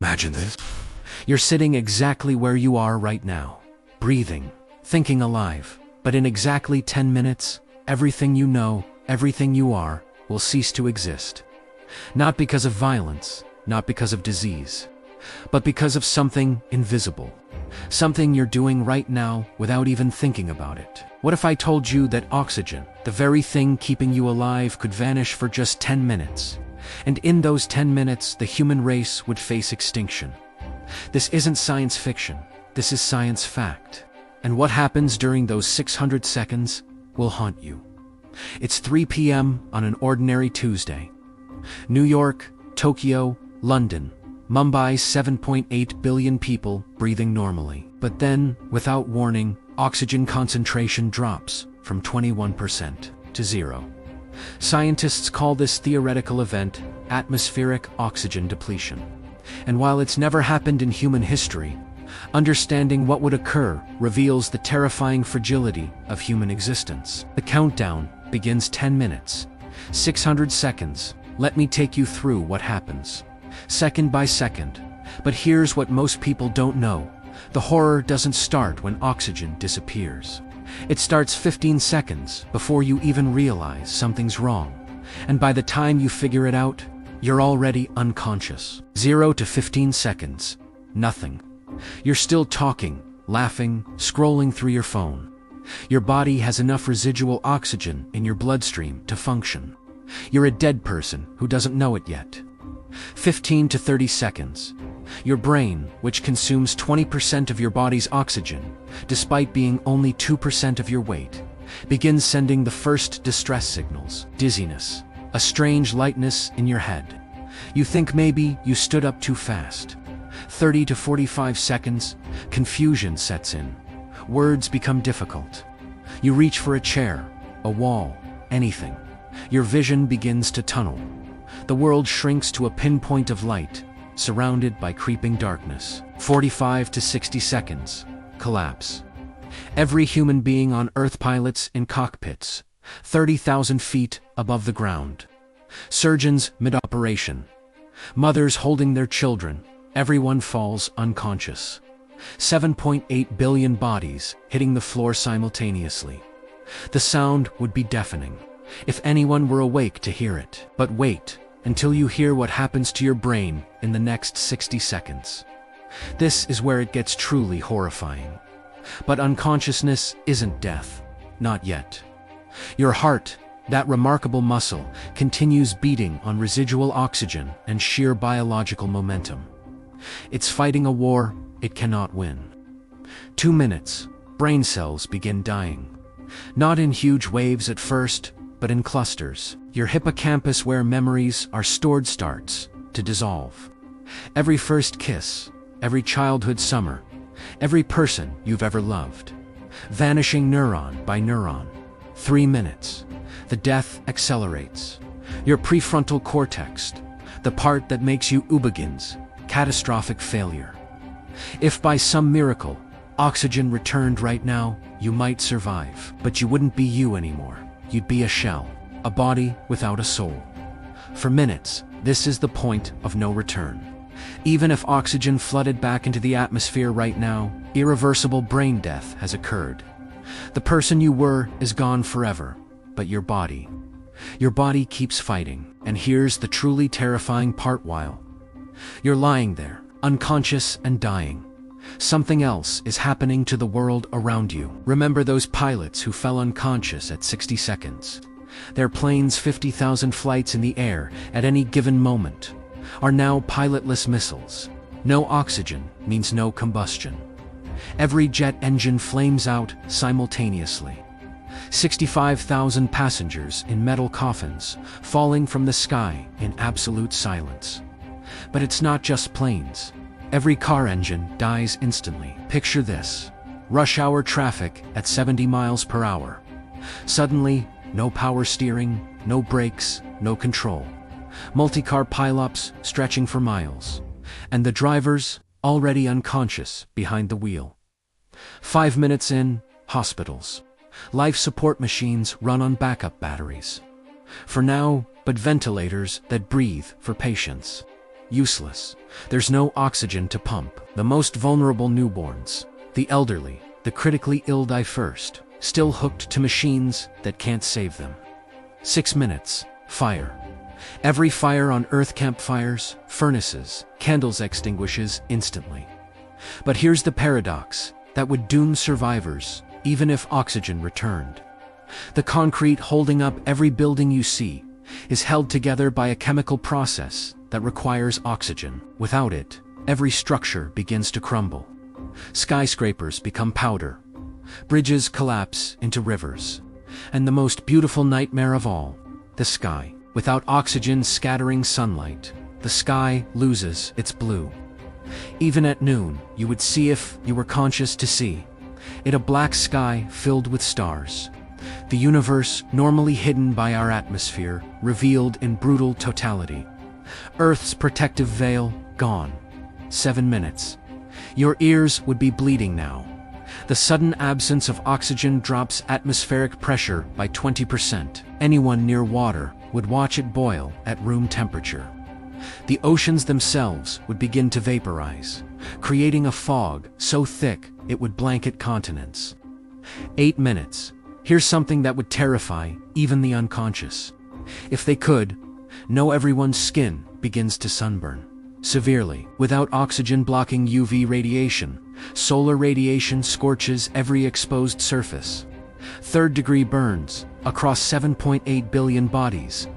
Imagine this. You're sitting exactly where you are right now, breathing, thinking alive. But in exactly 10 minutes, everything you know, everything you are, will cease to exist. Not because of violence, not because of disease, but because of something invisible. Something you're doing right now without even thinking about it. What if I told you that oxygen, the very thing keeping you alive, could vanish for just 10 minutes? And in those 10 minutes, the human race would face extinction. This isn't science fiction. This is science fact. And what happens during those 600 seconds will haunt you. It's 3 p.m. on an ordinary Tuesday. New York, Tokyo, London, Mumbai, 7.8 billion people breathing normally. But then, without warning, oxygen concentration drops from 21% to 0. Scientists call this theoretical event atmospheric oxygen depletion. And while it's never happened in human history, understanding what would occur reveals the terrifying fragility of human existence. The countdown begins 10 minutes, 600 seconds. Let me take you through what happens, second by second. But here's what most people don't know. The horror doesn't start when oxygen disappears. It starts 15 seconds before you even realize something's wrong. And by the time you figure it out, you're already unconscious. 0 to 15 seconds, nothing. You're still talking, laughing, scrolling through your phone. Your body has enough residual oxygen in your bloodstream to function. You're a dead person who doesn't know it yet. 15 to 30 seconds. Your brain, which consumes 20% of your body's oxygen, despite being only 2% of your weight, begins sending the first distress signals. Dizziness, a strange lightness in your head. You think maybe you stood up too fast. 30 to 45 seconds, confusion sets in. Words become difficult. You reach for a chair, a wall, anything. Your vision begins to tunnel. The world shrinks to a pinpoint of light, surrounded by creeping darkness. 45 to 60 seconds, collapse. Every human being on Earth, pilots in cockpits, 30,000 feet above the ground. Surgeons mid-operation. Mothers holding their children. Everyone falls unconscious. 7.8 billion bodies hitting the floor simultaneously. The sound would be deafening if anyone were awake to hear it. But wait until you hear what happens to your brain in the next 60 seconds. This is where it gets truly horrifying. But unconsciousness isn't death. Not yet. Your heart, that remarkable muscle, continues beating on residual oxygen and sheer biological momentum. It's fighting a war it cannot win. 2 minutes, brain cells begin dying. Not in huge waves at first, but in clusters. Your hippocampus, where memories are stored, starts to dissolve. Every first kiss, every childhood summer, every person you've ever loved, vanishing neuron by neuron. 3 minutes. The death accelerates. Your prefrontal cortex, the part that makes you, begins catastrophic failure. If by some miracle oxygen returned right now, you might survive, but you wouldn't be you anymore. You'd be a shell, a body without a soul. For minutes, this is the point of no return. Even if oxygen flooded back into the atmosphere right now, irreversible brain death has occurred. The person you were is gone forever, but your body keeps fighting. And here's the truly terrifying part: while you're lying there, unconscious and dying, something else is happening to the world around you. Remember those pilots who fell unconscious at 60 seconds? Their planes, 50,000 flights in the air at any given moment, are now pilotless missiles. No oxygen means no combustion. Every jet engine flames out simultaneously. 65,000 passengers in metal coffins falling from the sky in absolute silence. But it's not just planes. Every car engine dies instantly. Picture this: rush hour traffic at 70 miles per hour. Suddenly, no power steering, no brakes, no control. Multi-car pileups stretching for miles. And the drivers already unconscious behind the wheel. 5 minutes in, hospitals. Life support machines run on backup batteries. For now, but ventilators that breathe for patients. useless. There's no oxygen to pump. The most vulnerable newborns, the elderly, the critically ill die first, still hooked to machines that can't save them. 6 minutes. Fire. Every fire on Earth, campfires, furnaces, candles, extinguishes instantly. But here's the paradox that would doom survivors, even if oxygen returned. The concrete holding up every building you see is held together by a chemical process that requires oxygen. Without it, every structure begins to crumble. Skyscrapers become powder. Bridges collapse into rivers. And the most beautiful nightmare of all, the sky. Without oxygen scattering sunlight, the sky loses its blue. Even at noon, you would see, if you were conscious to see it, a black sky filled with stars. The universe, normally hidden by our atmosphere, revealed in brutal totality. Earth's protective veil gone. 7 minutes. Your ears would be bleeding now. The sudden absence of oxygen drops atmospheric pressure by 20%. Anyone near water would watch it boil at room temperature. The oceans themselves would begin to vaporize, creating a fog so thick it would blanket continents. 8 minutes. Here's something that would terrify even the unconscious. If they could, know everyone's skin begins to sunburn severely. Without oxygen blocking UV radiation, solar radiation scorches every exposed surface. Third-degree burns across 7.8 billion bodies.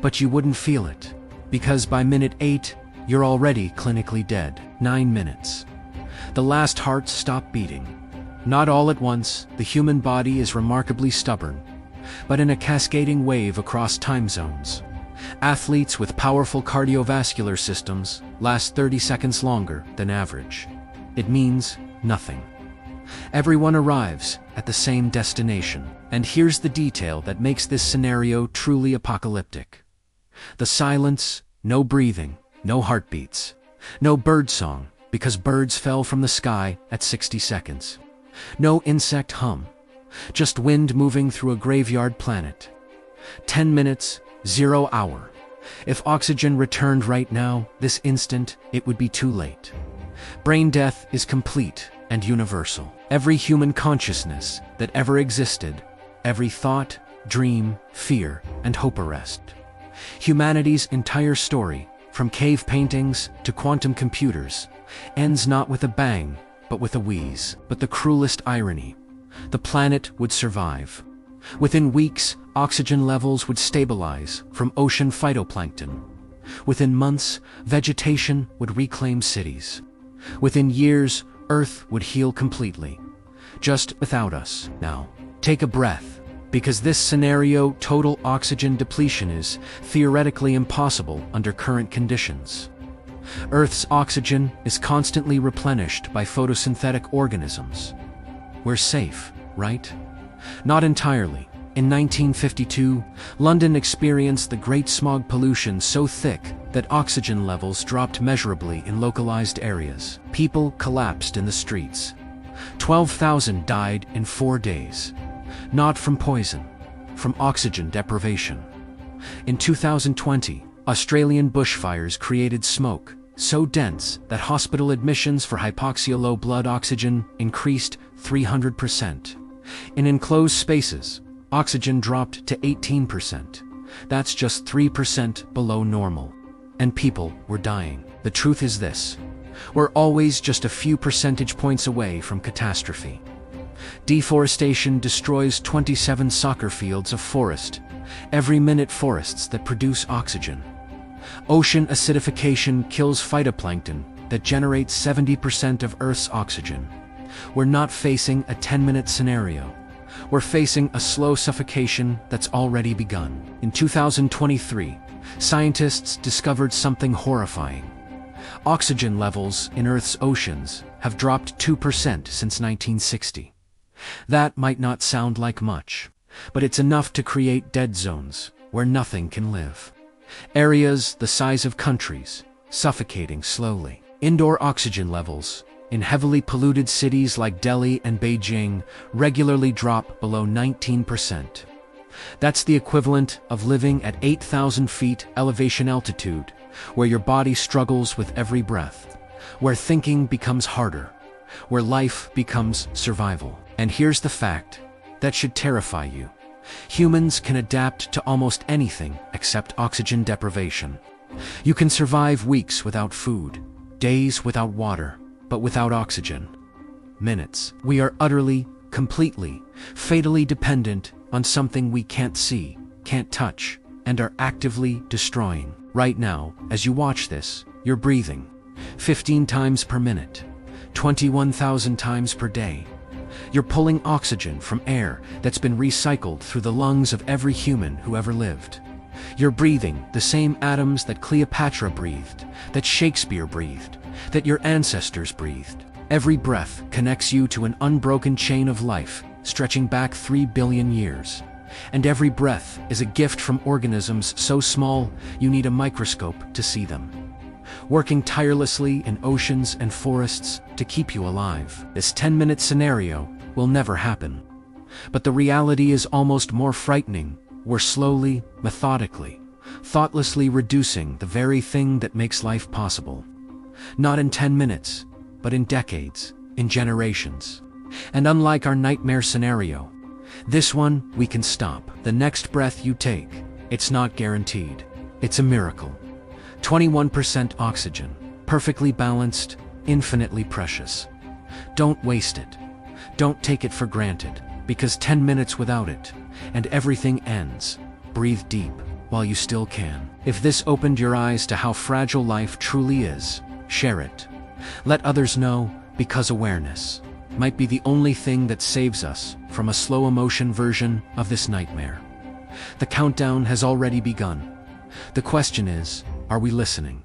But you wouldn't feel it, because by minute 8, you're already clinically dead. 9 minutes. The last hearts stop beating. Not all at once, the human body is remarkably stubborn, but in a cascading wave across time zones. Athletes with powerful cardiovascular systems last 30 seconds longer than average. It means nothing. Everyone arrives at the same destination. And here's the detail that makes this scenario truly apocalyptic. The silence, no breathing, no heartbeats, no birdsong, because birds fell from the sky at 60 seconds. No insect hum, just wind moving through a graveyard planet. 10 minutes, 0 hour. If oxygen returned right now, this instant, it would be too late. Brain death is complete and universal. Every human consciousness that ever existed, every thought, dream, fear, and hope arrest. Humanity's entire story, from cave paintings to quantum computers, ends not with a bang, but with a wheeze. But the cruelest irony, the planet would survive. Within weeks, oxygen levels would stabilize from ocean phytoplankton. Within months, vegetation would reclaim cities. Within years, Earth would heal completely, just without us. Now, take a breath, because this scenario, total oxygen depletion, is theoretically impossible under current conditions. Earth's oxygen is constantly replenished by photosynthetic organisms. We're safe, right? Not entirely. In 1952, London experienced the Great Smog pollution so thick that oxygen levels dropped measurably in localized areas. People collapsed in the streets. 12,000 died in 4 days. Not from poison, from oxygen deprivation. In 2020, Australian bushfires created smoke so dense that hospital admissions for hypoxia, low blood oxygen, increased 300%. In enclosed spaces, oxygen dropped to 18%. That's just 3% below normal. And people were dying. The truth is this: we're always just a few percentage points away from catastrophe. Deforestation destroys 27 soccer fields of forest every minute, forests that produce oxygen. Ocean acidification kills phytoplankton that generates 70% of Earth's oxygen. We're not facing a 10-minute scenario. We're facing a slow suffocation that's already begun. In 2023, scientists discovered something horrifying. Oxygen levels in Earth's oceans have dropped 2% since 1960. That might not sound like much, but it's enough to create dead zones where nothing can live. Areas the size of countries, suffocating slowly. Indoor oxygen levels in heavily polluted cities like Delhi and Beijing regularly drop below 19%. That's the equivalent of living at 8,000 feet elevation altitude, where your body struggles with every breath, where thinking becomes harder, where life becomes survival. And here's the fact that should terrify you. Humans can adapt to almost anything except oxygen deprivation. You can survive weeks without food, days without water, but without oxygen, minutes. We are utterly, completely, fatally dependent on something we can't see, can't touch, and are actively destroying. Right now, as you watch this, you're breathing 15 times per minute, 21,000 times per day. You're pulling oxygen from air that's been recycled through the lungs of every human who ever lived. You're breathing the same atoms that Cleopatra breathed, that Shakespeare breathed, that your ancestors breathed. Every breath connects you to an unbroken chain of life, stretching back 3 billion years. And every breath is a gift from organisms so small you need a microscope to see them, working tirelessly in oceans and forests to keep you alive. This 10-minute scenario will never happen. But the reality is almost more frightening. We're slowly, methodically, thoughtlessly reducing the very thing that makes life possible. Not in 10 minutes, but in decades, in generations. And unlike our nightmare scenario, this one we can stop. The next breath you take, it's not guaranteed. It's a miracle. 21% oxygen, perfectly balanced, infinitely precious. Don't waste it. Don't take it for granted, because 10 minutes without it, and everything ends. Breathe deep while you still can. If this opened your eyes to how fragile life truly is, share it. Let others know, because awareness might be the only thing that saves us from a slow emotion version of this nightmare. The countdown has already begun. The question is, are we listening?